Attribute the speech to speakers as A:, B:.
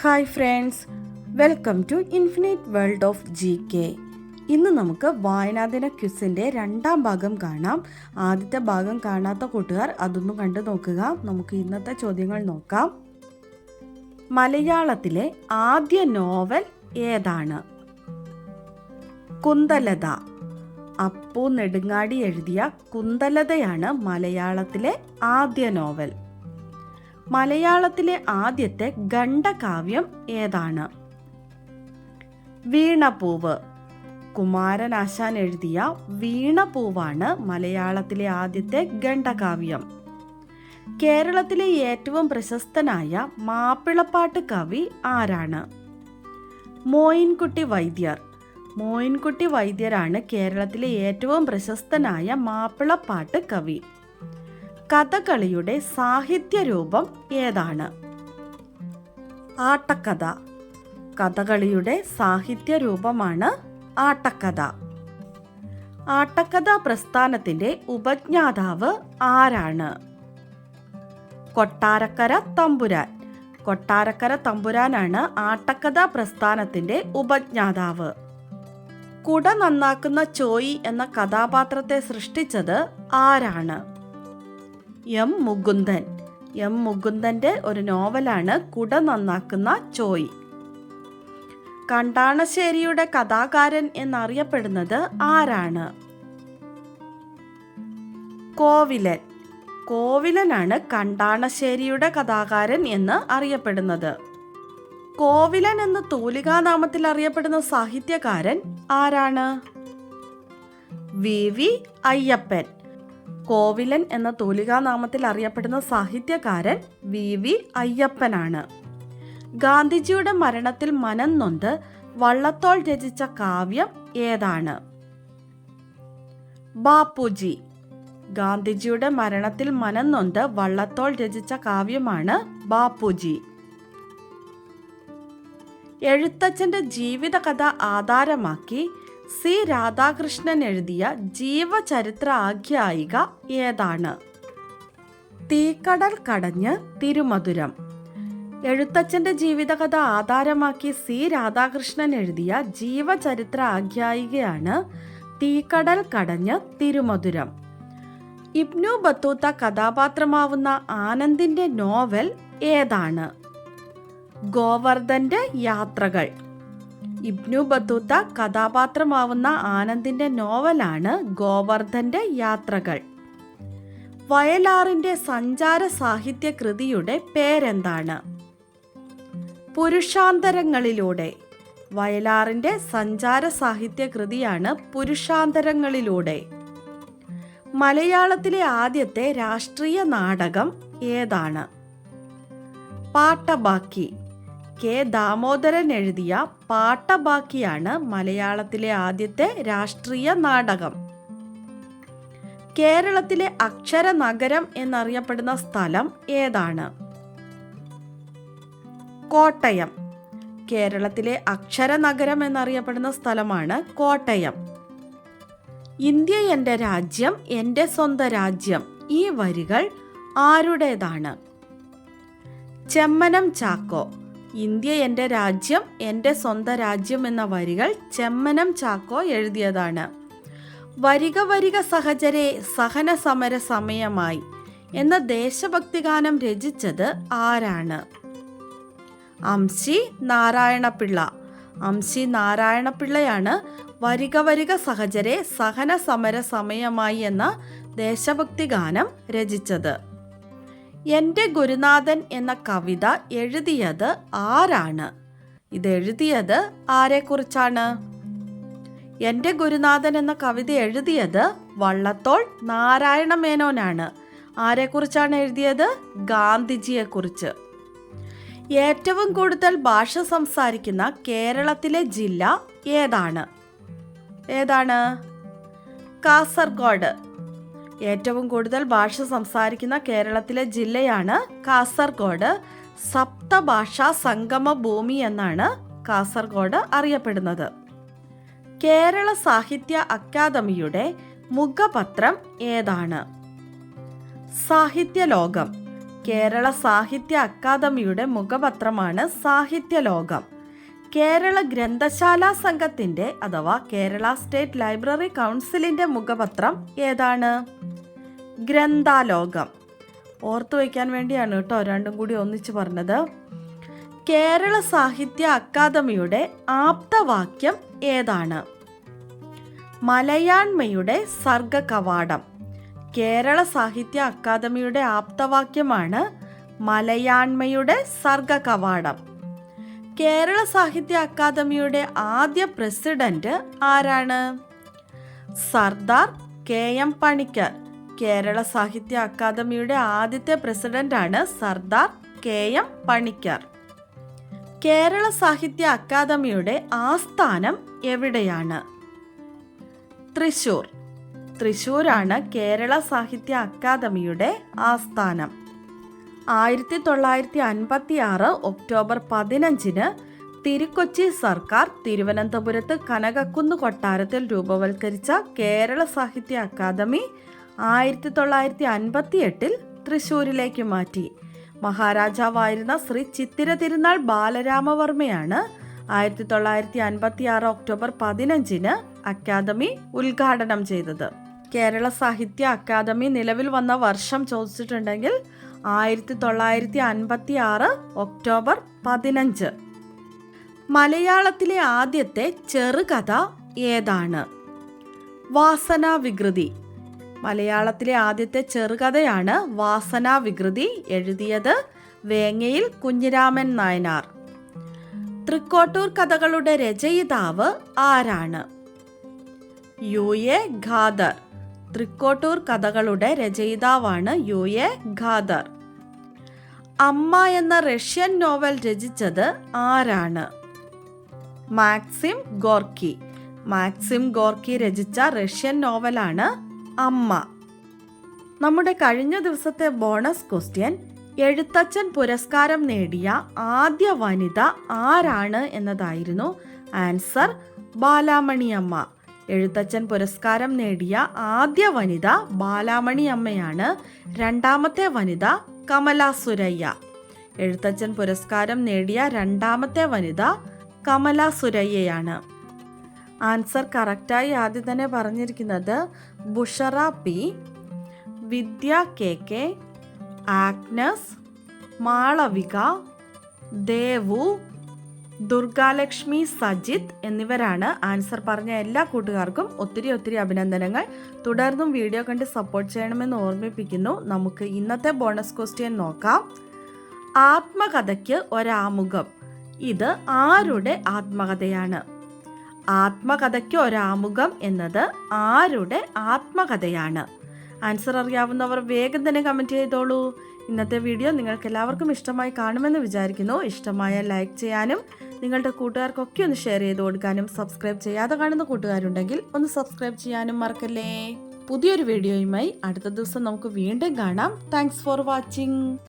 A: Hi friends, welcome to infinite world of GK. ഇന്ന് നമുക്ക് വായനാദിന ക്വിസിൻ്റെ രണ്ടാം ഭാഗം കാണാം. ആദ്യത്തെ ഭാഗം കാണാത്ത കൂട്ടുകാർ അതൊന്നും കണ്ടു നോക്കുക. നമുക്ക് ഇന്നത്തെ ചോദ്യങ്ങൾ നോക്കാം. മലയാളത്തിലെ ആദ്യ നോവൽ ഏതാണ്? കുന്തലത. അപ്പു നെടുങ്ങാടി എഴുതിയ കുന്തലതയാണ് മലയാളത്തിലെ ആദ്യ നോവൽ. മലയാളത്തിലെ ആദ്യത്തെ ഖണ്ഡകാവ്യം ഏതാണ്? വീണപൂവ്. കുമാരനാശാൻ എഴുതിയ വീണപൂവാണ് മലയാളത്തിലെ ആദ്യത്തെ ഖണ്ഡകാവ്യം. കേരളത്തിലെ ഏറ്റവും പ്രശസ്തനായ മാപ്പിളപ്പാട്ട് കവി ആരാണ്? മോയിൻകുട്ടി വൈദ്യർ. മോയിൻകുട്ടി വൈദ്യരാണ് കേരളത്തിലെ ഏറ്റവും പ്രശസ്തനായ മാപ്പിളപ്പാട്ട് കവി. കഥകളിയുടെ സാഹിത്യരൂപം ഏതാണ്? ആട്ടക്കഥ. കഥകളിയുടെ സാഹിത്യരൂപമാണ് ആട്ടക്കഥ. ആട്ടക്കഥ പ്രസ്ഥാനത്തിന്റെ ഉപജ്ഞാതാവ് ആരാണ്? കൊട്ടാരക്കര തമ്പുരാൻ. കൊട്ടാരക്കര തമ്പുരാനാണ് ആട്ടക്കഥ പ്രസ്ഥാനത്തിന്റെ ഉപജ്ഞാതാവ്. കുട നന്നാക്കുന്ന ചോയി എന്ന കഥാപാത്രത്തെ സൃഷ്ടിച്ചത് ആരാണ്? എം മുകുന്ദൻ. എം മുകുന്ദന്റെ ഒരു നോവലാണ് കുട നന്നാക്കുന്ന ചോയി. കണ്ടാണശ്ശേരിയുടെ കഥാകാരൻ എന്നറിയപ്പെടുന്നത് ആരാണ്? കോവിലൻ. കോവിലനാണ് കണ്ടാണശ്ശേരിയുടെ കഥാകാരൻ എന്ന് അറിയപ്പെടുന്നത്. കോവിലൻ എന്ന തൂലികാനാമത്തിൽ അറിയപ്പെടുന്ന സാഹിത്യകാരൻ ആരാണ്? വി അയ്യപ്പൻ. കോവിലൻ എന്ന തൂലികാനാമത്തിൽ അറിയപ്പെടുന്ന സാഹിത്യകാരൻ വി അയ്യപ്പനാണ്. ഗാന്ധിജിയുടെ മരണത്തിൽ മനം നൊന്ത് വള്ളത്തോൾ രചിച്ച കാവ്യം ഏതാണ്? ബാപ്പുജി. ഗാന്ധിജിയുടെ മരണത്തിൽ മനം നൊന്ത് വള്ളത്തോൾ രചിച്ച കാവ്യമാണ് ബാപ്പുജി. എഴുത്തച്ഛന്റെ ജീവിതകഥ ആധാരമാക്കി സി രാധാകൃഷ്ണൻ എഴുതിയ ജീവചരിത്ര ആഖ്യായിക ഏതാണ്? തീക്കടൽ കടഞ്ഞ് തിരുമധുരം. എഴുത്തച്ഛന്റെ ജീവിതകഥ ആധാരമാക്കി സി രാധാകൃഷ്ണൻ എഴുതിയ ജീവചരിത്ര ആഖ്യായികയാണ് തീക്കടൽ കടഞ്ഞ് തിരുമധുരം. ഇബ്നു ബത്തൂത്ത കഥാപാത്രമാവുന്ന ആനന്ദിന്റെ നോവൽ ഏതാണ്? ഗോവർദ്ധന്റെ യാത്രകൾ. ഇബ്നു ബത്തൂത്ത കഥാപാത്രമാവുന്ന ആനന്ദിന്റെ നോവലാണ് ഗോവർദ്ധന്റെ യാത്രകൾ. വയലാറിന്റെ സഞ്ചാര സാഹിത്യ കൃതിയുടെ പേരെന്താണ്? പുരുഷാന്തരങ്ങളിലൂടെ. വയലാറിന്റെ സഞ്ചാര സാഹിത്യ കൃതിയാണ് പുരുഷാന്തരങ്ങളിലൂടെ. മലയാളത്തിലെ ആദ്യത്തെ രാഷ്ട്രീയ നാടകം ഏതാണ്? പാട്ടബാക്കി. കെ ദാമോദരൻ എഴുതിയ പാട്ടബാക്കിയാണ് മലയാളത്തിലെ ആദ്യത്തെ രാഷ്ട്രീയ നാടകം. കേരളത്തിലെ അക്ഷര നഗരം എന്നറിയപ്പെടുന്ന സ്ഥലം ഏതാണ്? കോട്ടയം. കേരളത്തിലെ അക്ഷര നഗരം എന്നറിയപ്പെടുന്ന സ്ഥലമാണ് കോട്ടയം. ഇന്ത്യ എൻ്റെ രാജ്യം, എൻ്റെ സ്വന്തം രാജ്യം. ഈ വരികൾ ആരുടേതാണ്? ചെമ്മനം ചാക്കോ. ഇന്ത്യ എൻ്റെ രാജ്യം, എൻ്റെ സ്വന്തം രാജ്യം എന്ന വരികൾ ചെമ്മനം ചാക്കോ എഴുതിയതാണ്. വരിക വരിക സഹചരെ സഹന സമര സമയമായി എന്ന ദേശഭക്തിഗാനം രചിച്ചത് ആരാണ്? അംശി നാരായണപിള്ള. അംശി നാരായണപിള്ളയാണ് വരിക വരിക സഹചരെ സഹന സമര സമയമായി എന്ന ദേശഭക്തിഗാനം രചിച്ചത്. എൻ്റെ ഗുരുനാഥൻ എന്ന കവിത എഴുതിയത് ആരാണ്? ഇത് എഴുതിയത് ആരെക്കുറിച്ചാണ്? എൻ്റെ ഗുരുനാഥൻ എന്ന കവിത എഴുതിയത് വള്ളത്തോൾ നാരായണ മേനോനാണ്. ആരെക്കുറിച്ചാണ് എഴുതിയത്? ഗാന്ധിജിയെക്കുറിച്ച്. ഏറ്റവും കൂടുതൽ ഭാഷ സംസാരിക്കുന്ന കേരളത്തിലെ ജില്ല ഏതാണ്? കാസർഗോഡ്. ഏറ്റവും കൂടുതൽ ഭാഷ സംസാരിക്കുന്ന കേരളത്തിലെ ജില്ലയാണ് കാസർഗോഡ്. സപ്തഭാഷാ സംഗമ ഭൂമി എന്നാണ് കാസർഗോഡ് അറിയപ്പെടുന്നത്. കേരള സാഹിത്യ അക്കാദമിയുടെ മുഖപത്രം ഏതാണ്? സാഹിത്യലോകം. കേരള സാഹിത്യ അക്കാദമിയുടെ മുഖപത്രമാണ് സാഹിത്യലോകം. കേരള ഗ്രന്ഥശാല സംഘത്തിൻ്റെ അഥവാ കേരള സ്റ്റേറ്റ് ലൈബ്രറി കൗൺസിലിൻ്റെ മുഖപത്രം ഏതാണ്? ഗ്രന്ഥാലോകം. ഓർത്തു വയ്ക്കാൻ വേണ്ടിയാണ് കേട്ടോ രണ്ടും കൂടി ഒന്നിച്ച് പറഞ്ഞത്. കേരള സാഹിത്യ അക്കാദമിയുടെ ആപ്തവാക്യം ഏതാണ്? മലയാണ്മയുടെ സർഗകവാടം. കേരള സാഹിത്യ അക്കാദമിയുടെ ആപ്തവാക്യമാണ് മലയാണ്മയുടെ സർഗകവാടം. കേരള സാഹിത്യ അക്കാദമിയുടെ ആദ്യ പ്രസിഡന്റ് ആരാണ്? സർദാർ KM പണിക്കർ. കേരള സാഹിത്യ അക്കാദമിയുടെ ആദ്യത്തെ പ്രസിഡന്റാണ് സർദാർ KM പണിക്കർ. കേരള സാഹിത്യ അക്കാദമിയുടെ ആസ്ഥാനം എവിടെയാണ്? തൃശൂർ. തൃശൂരാണ് കേരള സാഹിത്യ അക്കാദമിയുടെ ആസ്ഥാനം. 1956 ഒക്ടോബർ 15 തിരുക്കൊച്ചി സർക്കാർ തിരുവനന്തപുരത്ത് കനകക്കുന്ന് കൊട്ടാരത്തിൽ രൂപവൽക്കരിച്ച കേരള സാഹിത്യ അക്കാദമി 1958 തൃശ്ശൂരിലേക്ക് മാറ്റി. മഹാരാജാവായിരുന്ന ശ്രീ ചിത്തിര തിരുനാൾ ബാലരാമവർമ്മയാണ് 1956 ഒക്ടോബർ 15 അക്കാദമി ഉദ്ഘാടനം ചെയ്തത്. കേരള സാഹിത്യ അക്കാദമി നിലവിൽ വന്ന വർഷം ചോദിച്ചിട്ടുണ്ടെങ്കിൽ 1956 ഒക്ടോബർ 15. മലയാളത്തിലെ ആദ്യത്തെ ചെറുകഥ ഏതാണ്? വാസനാവികൃതി. മലയാളത്തിലെ ആദ്യത്തെ ചെറുകഥയാണ് വാസനാവികൃതി. എഴുതിയത് വേങ്ങയിൽ കുഞ്ഞിരാമൻ നായനാർ. തൃക്കോട്ടൂർ കഥകളുടെ രചയിതാവ് ആരാണ്? UA ഖാദർ. തൃക്കോട്ടൂർ കഥകളുടെ രചയിതാവാണ് UA ഖാദർ. അമ്മ എന്ന റഷ്യൻ നോവൽ രചിച്ചത് ആരാണ്? Maxim Gorky. മാക്സിം ഗോർക്കി രചിച്ച റഷ്യൻ നോവലാണ് അമ്മ. നമ്മുടെ കഴിഞ്ഞ ദിവസത്തെ ബോണസ് ക്വസ്റ്റ്യൻ എഴുത്തച്ഛൻ പുരസ്കാരം നേടിയ ആദ്യ വനിത ആരാണ് എന്നതായിരുന്നു. ആൻസർ ബാലാമണി അമ്മ. എഴുത്തച്ഛൻ പുരസ്കാരം നേടിയ ആദ്യ വനിത ബാലാമണി അമ്മയാണ്. രണ്ടാമത്തെ വനിത കമല സുരയ്യ. എഴുത്തച്ഛൻ പുരസ്കാരം നേടിയ രണ്ടാമത്തെ വനിത കമല സുരയ്യയാണ്. ആൻസർ കറക്റ്റായി ആദ്യം തന്നെ പറഞ്ഞിരിക്കുന്നത് ബുഷറ P, വിദ്യ KK, ആഗ്നസ്, മാളവിക, ദേവു, ദുർഗാലക്ഷ്മി സജിത്ത് എന്നിവരാണ്. ആൻസർ പറഞ്ഞ എല്ലാ കൂട്ടുകാർക്കും ഒത്തിരി അഭിനന്ദനങ്ങൾ. തുടർന്നും വീഡിയോ കണ്ട് സപ്പോർട്ട് ചെയ്യണമെന്ന് ഓർമ്മിപ്പിക്കുന്നു. നമുക്ക് ഇന്നത്തെ ബോണസ് ക്വസ്റ്റ്യൻ നോക്കാം. ആത്മകഥയ്ക്ക് ഒരാമുഖം. ഇത് ആരുടെ ആത്മകഥയാണ്? ആത്മകഥയ്ക്ക് ഒരാമുഖം എന്നത് ആരുടെ ആത്മകഥയാണ്? ആൻസർ അറിയാവുന്നവർ വേഗം തന്നെ കമൻറ്റ് ചെയ്തോളൂ. ഇന്നത്തെ വീഡിയോ നിങ്ങൾക്ക് എല്ലാവർക്കും ഇഷ്ടമായി കാണുമെന്ന് വിചാരിക്കുന്നു. ഇഷ്ടമായ ലൈക്ക് ചെയ്യാനും നിങ്ങളുടെ കൂട്ടുകാർക്കൊക്കെ ഒന്ന് ഷെയർ ചെയ്ത് കൊടുക്കാനും സബ്സ്ക്രൈബ് ചെയ്യാതെ കാണുന്ന കൂട്ടുകാരുണ്ടെങ്കിൽ ഒന്ന് സബ്സ്ക്രൈബ് ചെയ്യാനും മറക്കല്ലേ. പുതിയൊരു വീഡിയോയുമായി അടുത്ത ദിവസം നമുക്ക് വീണ്ടും കാണാം. Thanks for watching.